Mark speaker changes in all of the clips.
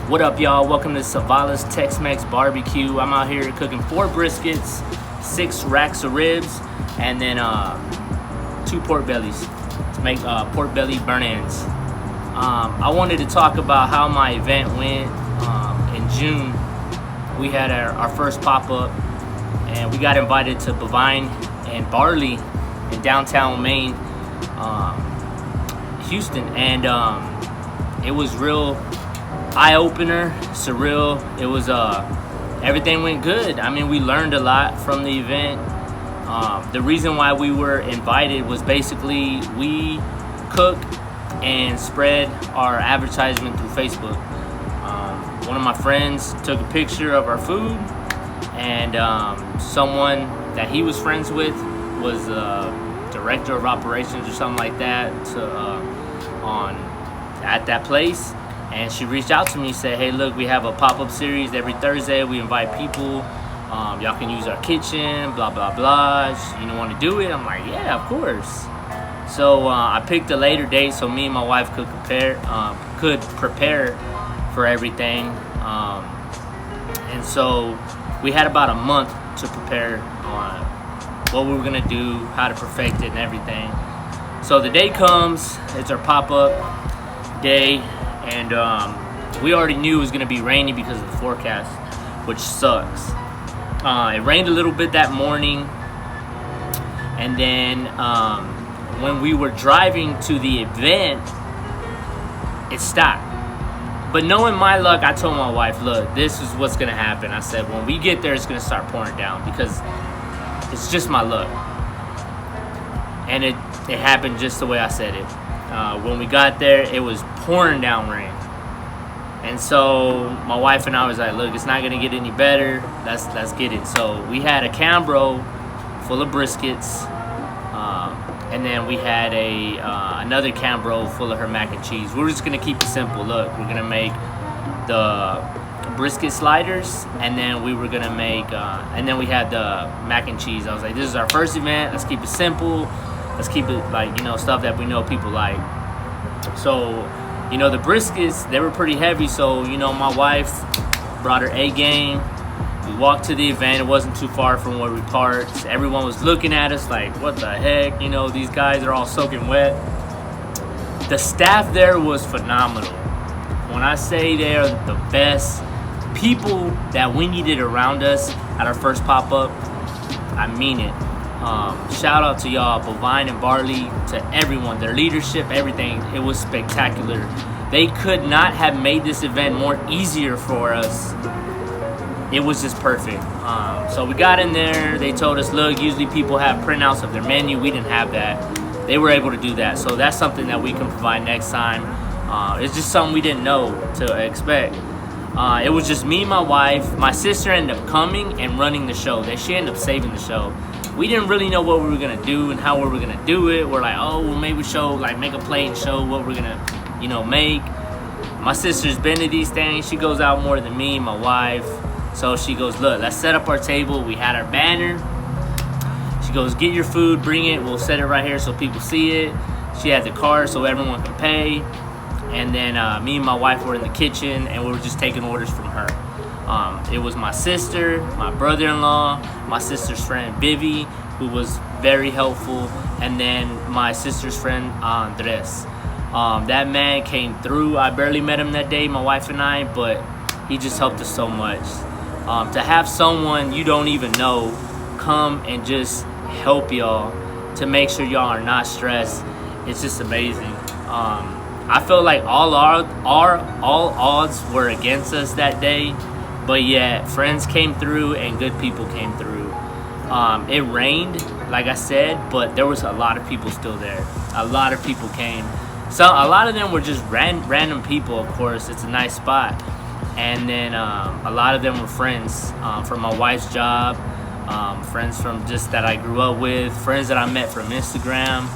Speaker 1: What up, y'all? Welcome to Savala's Tex-Mex BBQ. I'm out here cooking 4 briskets, 6 racks of ribs, and then 2 pork bellies to make pork belly burn-ends. I wanted to talk about how my event went in June. We had our first pop-up, and we got invited to Bovine and Barley in downtown Maine, Houston, and it was real eye-opener, surreal. It was everything went good. I mean, we learned a lot from the event. The reason why we were invited was basically we cook and spread our advertisement through Facebook. One of my friends took a picture of our food, and someone that he was friends with was director of operations or something like that at that place. And she reached out to me and said, hey, look, we have a pop-up series every Thursday. We invite people. Y'all can use our kitchen, blah, blah, blah. You don't want to do it? I'm like, yeah, of course. So I picked a later date so me and my wife could prepare for everything. And so we had about a month to prepare on what we were going to do, how to perfect it and everything. So the day comes, it's our pop-up day. And we already knew it was going to be rainy because of the forecast, which sucks. It rained a little bit that morning. And then when we were driving to the event, it stopped. But knowing my luck, I told my wife, look, this is what's going to happen. I said, when we get there, it's going to start pouring down because it's just my luck. And it happened just the way I said it. When we got there, it was pouring down rain. And so my wife and I was like, look, it's not gonna get any better. Let's get it. So we had a Cambro full of briskets, and then we had another Cambro full of her mac and cheese. We're just gonna keep it simple. Look, we're gonna make the brisket sliders, and then we were gonna make, and then we had the mac and cheese. I was like, this is our first event. Let's keep it simple. Let's keep it like, stuff that we know people like. So, the briskets, they were pretty heavy. So, my wife brought her A game. We walked to the event. It wasn't too far from where we parked. Everyone was looking at us like, what the heck? These guys are all soaking wet. The staff there was phenomenal. When I say they're the best people that we needed around us at our first pop-up, I mean it. Shout out to y'all, Bovine and Barley, to everyone, their leadership, everything. It was spectacular. They could not have made this event more easier for us. It was just perfect. So we got in there. They told us, look, usually people have printouts of their menu. We didn't have that. They were able to do that. So that's something that we can provide next time. It's just something we didn't know to expect. It was just me and my wife. My sister ended up coming and running the show. She ended up saving the show. We didn't really know what we were gonna do and how we were gonna do it. We're like, oh, well, maybe make a plate and show what we're gonna, make. My sister's been to these things. She goes out more than me, my wife. So she goes, look, let's set up our table. We had our banner. She goes, get your food, bring it. We'll set it right here so people see it. She had the card so everyone can pay. And then me and my wife were in the kitchen, and we were just taking orders from her. It was my sister, my brother-in-law, my sister's friend Vivi, who was very helpful, and then my sister's friend Andres. That man came through. I barely met him that day, my wife and I, but he just helped us so much. To have someone you don't even know come and just help y'all to make sure y'all are not stressed, it's just amazing. I felt like all odds were against us that day. But yet, friends came through and good people came through. It rained, like I said, but there was a lot of people still there. A lot of people came. So a lot of them were just random people, of course. It's a nice spot. And then a lot of them were friends from my wife's job, friends from just that I grew up with, friends that I met from Instagram.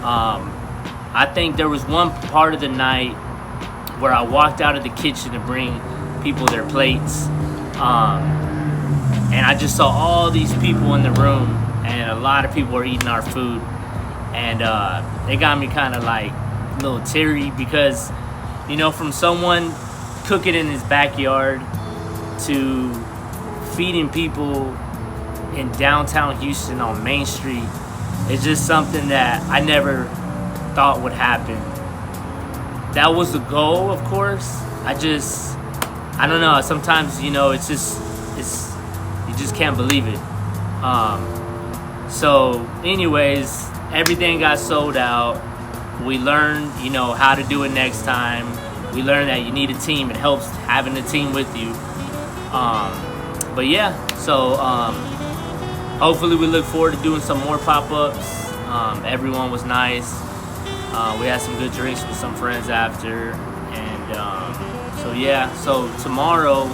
Speaker 1: I think there was one part of the night where I walked out of the kitchen to bring people their plates, and I just saw all these people in the room, and a lot of people were eating our food, and it got me kind of like a little teary because, from someone cooking in his backyard to feeding people in downtown Houston on Main Street is just something that I never thought would happen. That was the goal, of course. I don't know. Sometimes, you know, you just can't believe it. So anyways, everything got sold out. We learned, you know, how to do it next time. We learned that you need a team. It helps having a team with you. But yeah, so hopefully we look forward to doing some more pop-ups. Everyone was nice. We had some good drinks with some friends after. And so yeah, so tomorrow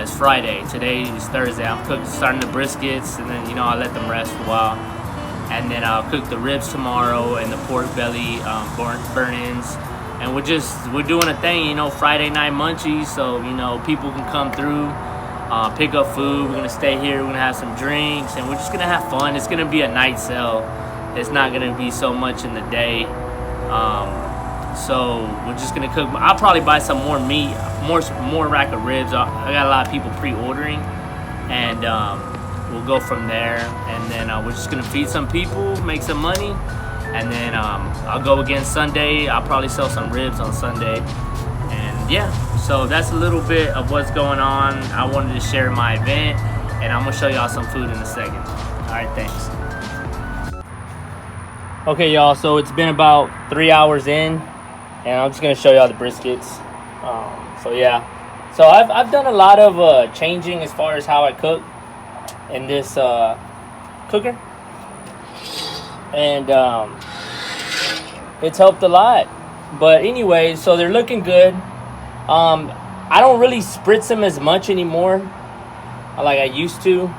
Speaker 1: is Friday. Today is Thursday. I'm starting the briskets, and then, you know, I let them rest for a while. And then I'll cook the ribs tomorrow and the pork belly burn-ins. And we're doing a thing, you know, Friday night munchies. So, you know, people can come through, pick up food. We're gonna stay here. We're gonna have some drinks, and we're just gonna have fun. It's gonna be a night sale. It's not gonna be so much in the day. So we're just gonna cook. I'll probably buy some more meat, more rack of ribs. I got a lot of people pre-ordering, and we'll go from there. And then we're just gonna feed some people, make some money, and then I'll go again Sunday. I'll probably sell some ribs on Sunday. And yeah, so that's a little bit of what's going on. I wanted to share my event, and I'm gonna show y'all some food in a second. All right, thanks. Okay, y'all, so it's been about 3 hours in, and I'm just gonna show y'all the briskets. So yeah, so I've done a lot of changing as far as how I cook in this cooker, and it's helped a lot. But anyway, so they're looking good. I don't really spritz them as much anymore like I used to.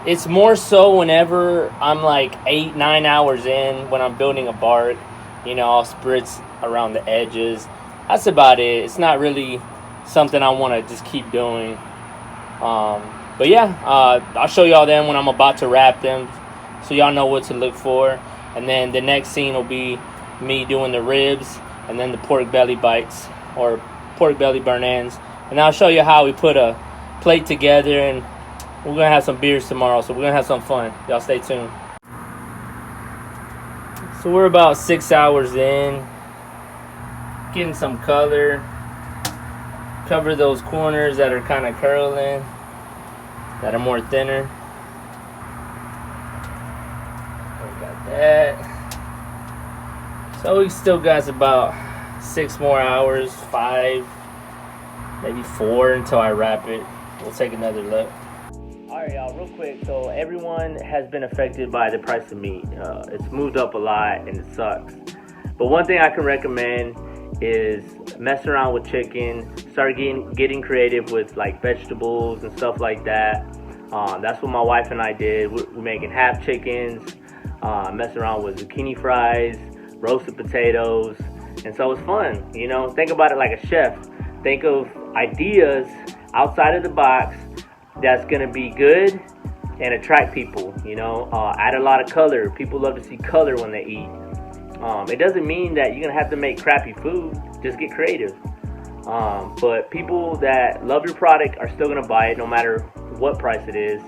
Speaker 1: It's more so whenever I'm like 8-9 hours in, when I'm building a bark, you know, I'll spritz around the edges. That's about it. It's not really something I want to just keep doing. But yeah, I'll show y'all then when I'm about to wrap them, so y'all know what to look for. And then the next scene will be me doing the ribs, and then the pork belly bites, or pork belly burn-ins. And I'll show you how we put a plate together, and we're gonna have some beers tomorrow, so we're gonna have some fun. Y'all stay tuned. So we're about 6 hours in, getting some color. Cover those corners that are kind of curling, that are more thinner. We got that. So we still got about 6 more hours, 5, maybe 4 until I wrap it. We'll take another look. Alright, y'all, real quick. So everyone has been affected by the price of meat. It's moved up a lot, and it sucks. But one thing I can recommend is mess around with chicken. Start getting creative with like vegetables and stuff like that. That's what my wife and I did. We're making half chickens, messing around with zucchini fries, roasted potatoes, and so it's fun. You know, think about it like a chef. Think of ideas outside of the box that's gonna be good and attract people. You know, add a lot of color. People love to see color when they eat. It doesn't mean that you're gonna have to make crappy food. Just get creative. But people that love your product are still gonna buy it no matter what price it is,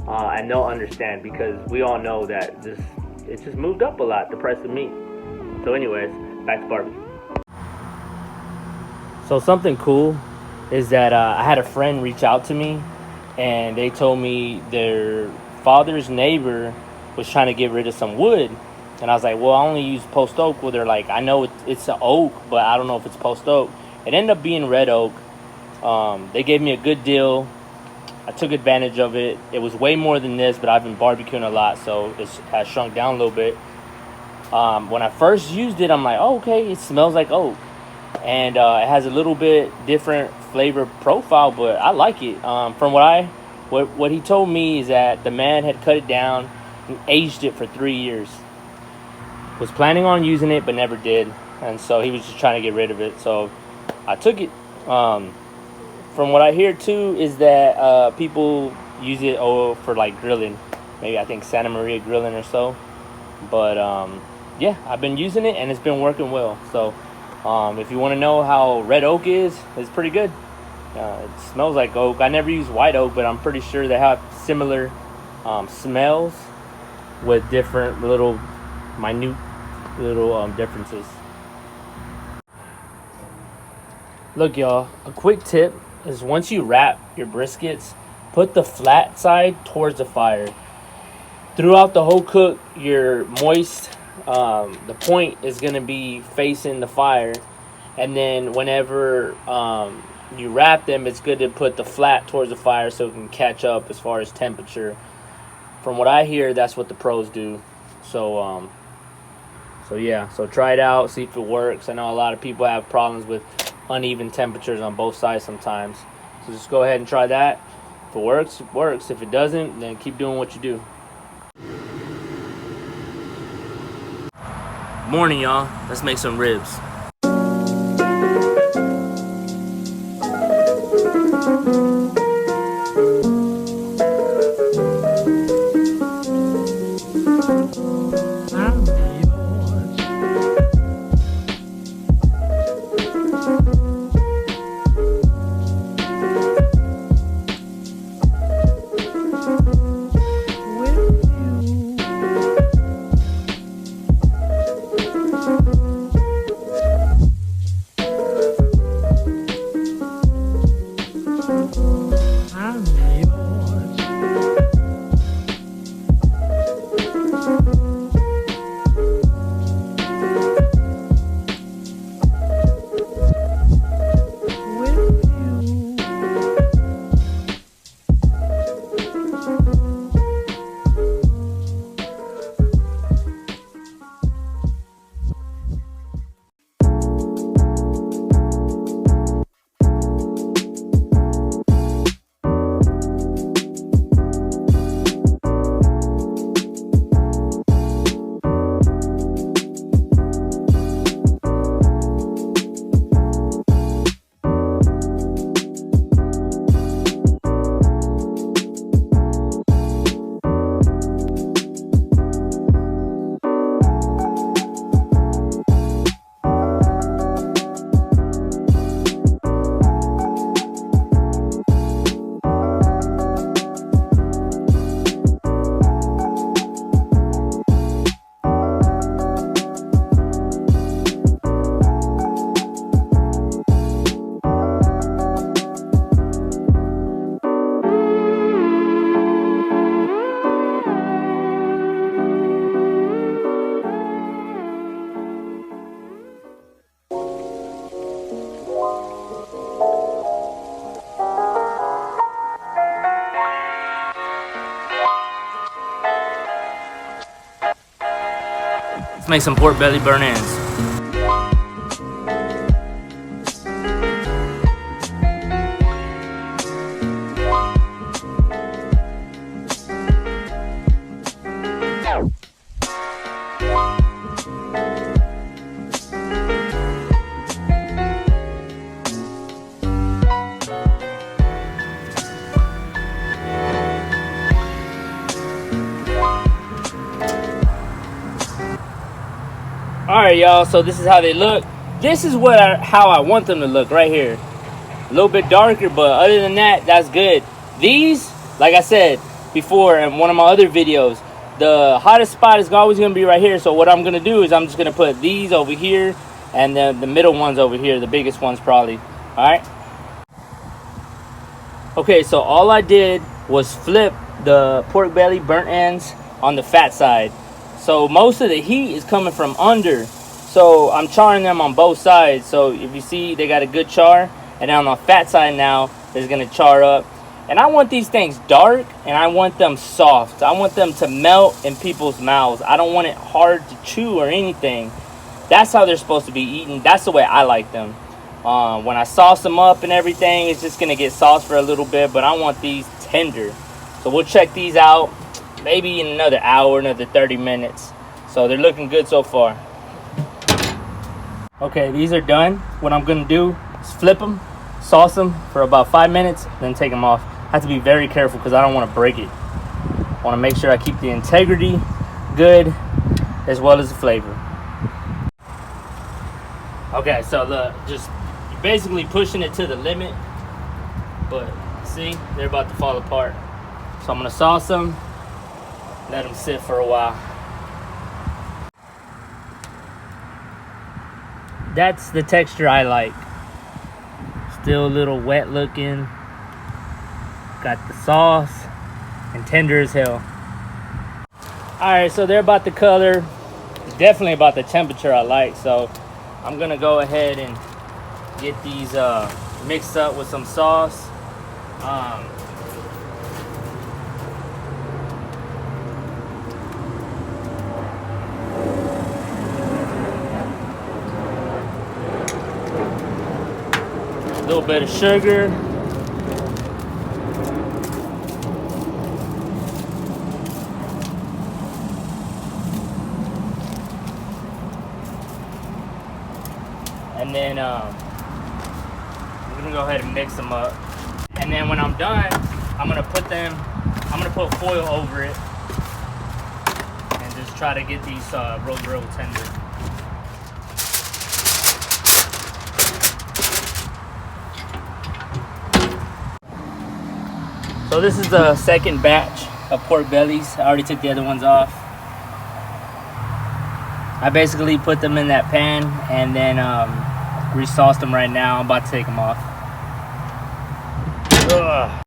Speaker 1: and they'll understand, because we all know that it just moved up a lot, the price of meat. So anyways, back to barbecue. So something cool is that I had a friend reach out to me, and they told me their father's neighbor was trying to get rid of some wood. And I was like, well, I only use post oak. Well, they're like, I know it's an oak, but I don't know if it's post oak. It ended up being red oak. They gave me a good deal. I took advantage of it. It was way more than this, but I've been barbecuing a lot, so it has shrunk down a little bit. When I first used it, I'm like, oh, okay, it smells like oak. And it has a little bit different flavor profile, but I like it. From what he told me is that the man had cut it down and aged it for 3 years. Was planning on using it, but never did. And so he was just trying to get rid of it. So I took it. From what I hear too is that people use it for like grilling. Maybe I think Santa Maria grilling or so. But yeah, I've been using it and it's been working well. So If you want to know how red oak is, it's pretty good. It smells like oak. I never use white oak, but I'm pretty sure they have similar smells with different little minute little differences. Look, y'all, a quick tip is once you wrap your briskets, put the flat side towards the fire. Throughout the whole cook, your moist, the point is going to be facing the fire. And then whenever you wrap them, it's good to put the flat towards the fire so it can catch up as far as temperature. From what I hear, that's what the pros do. So yeah, so try it out, see if it works. I know a lot of people have problems with uneven temperatures on both sides sometimes. So just go ahead and try that. If it works, it works. If it doesn't, then keep doing what you do. Morning, y'all. Let's make some ribs. Let's make some pork belly burnt ends. Alright, y'all, so this is how they look. This is how I want them to look right here. A little bit darker, but other than that, that's good. These, like I said before in one of my other videos, the hottest spot is always going to be right here. So what I'm going to do is I'm just going to put these over here and then the middle ones over here, the biggest ones probably. Alright? Okay, so all I did was flip the pork belly burnt ends on the fat side. So most of the heat is coming from under. So I'm charring them on both sides. So if you see, they got a good char. And on the fat side now, it's going to char up. And I want these things dark, and I want them soft. I want them to melt in people's mouths. I don't want it hard to chew or anything. That's how they're supposed to be eaten. That's the way I like them. When I sauce them up and everything, it's just going to get sauced for a little bit. But I want these tender. So we'll check these out. Maybe in another hour, another 30 minutes. So they're looking good so far. Okay, these are done. What I'm gonna do is flip them, sauce them for about 5 minutes, then take them off. I have to be very careful because I don't want to break it. I want to make sure I keep the integrity good as well as the flavor. Okay, so look, just basically pushing it to the limit, but see, they're about to fall apart. So I'm gonna sauce them, let them sit for a while. That's the texture I like. Still a little wet looking. Got the sauce and tender as hell. All right, so they're about the color. Definitely about the temperature I like. So I'm gonna go ahead and get these mixed up with some sauce. A little bit of sugar. And then I'm gonna go ahead and mix them up. And then when I'm done, I'm gonna put foil over it and just try to get these real tender. So this is the second batch of pork bellies. I already took the other ones off. I basically put them in that pan and then resauced them right now. I'm about to take them off. Ugh.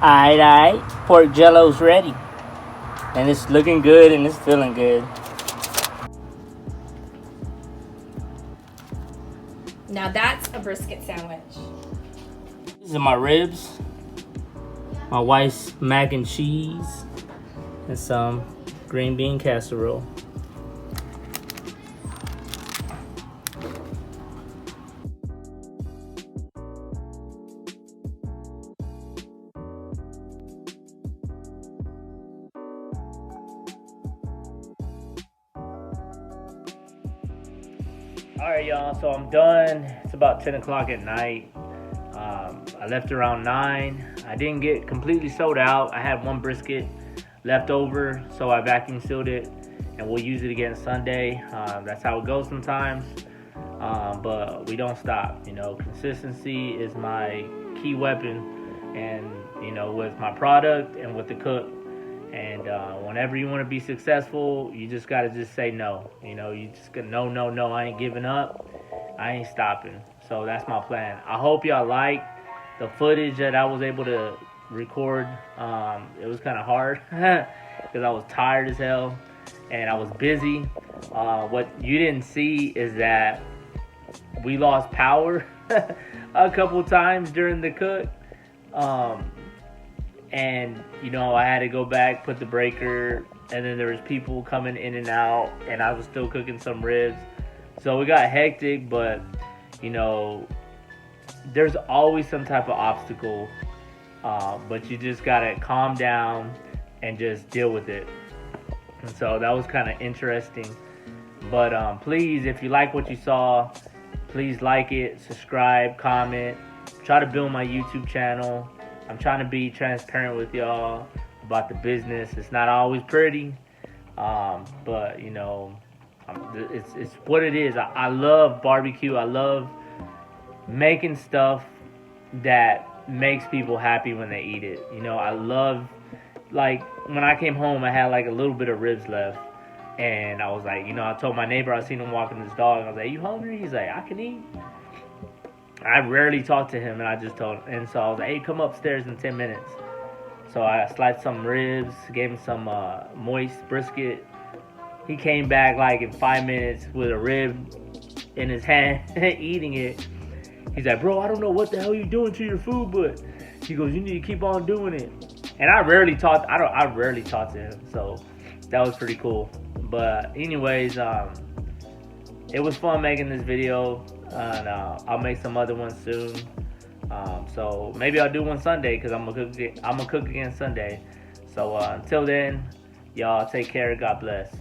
Speaker 1: Alright, pork jello's ready. And it's looking good and it's feeling good.
Speaker 2: Now that's a brisket sandwich.
Speaker 1: These are my ribs, my wife's mac and cheese, and some green bean casserole. All right, y'all, so I'm done. It's about 10 o'clock at night. I left around 9. I didn't get completely sold out. I had one brisket left over, so I vacuum sealed it, and we'll use it again Sunday. That's how it goes sometimes, but we don't stop. You know, consistency is my key weapon, and you know, with my product and with the cook. And whenever you want to be successful, you just gotta just say no. You know, you just gotta no. I ain't giving up. I ain't stopping. So that's my plan. I hope y'all like the footage that I was able to record. It was kind of hard because I was tired as hell and I was busy. What you didn't see is that we lost power a couple times during the cook. And you know, I had to go back, put the breaker, and then there was people coming in and out, and I was still cooking some ribs. So it got hectic, but you know, there's always some type of obstacle, but you just gotta calm down and just deal with it. And so that was kind of interesting. But please, if you like what you saw, please like it, subscribe, comment, try to build my YouTube channel. I'm trying to be transparent with y'all about the business. It's not always pretty, but you know, it's what it is. I love barbecue. I love making stuff that makes people happy when they eat it. You know, I love, like, when I came home, I had like a little bit of ribs left, and I was like, you know, I told my neighbor, I seen him walking his dog, and I was like, you hungry? He's like, I can eat. I rarely talk to him, and I just told him. And so I was like, hey, come upstairs in 10 minutes. So I sliced some ribs, gave him some moist brisket. He came back like in 5 minutes with a rib in his hand, eating it. He's like, bro, I don't know what the hell you're doing to your food, but he goes, you need to keep on doing it. And I rarely talk to him, so that was pretty cool. But anyways, it was fun making this video. And I'll make some other ones soon. So maybe I'll do one Sunday because I'm gonna cook again Sunday. So until then, y'all take care. God bless.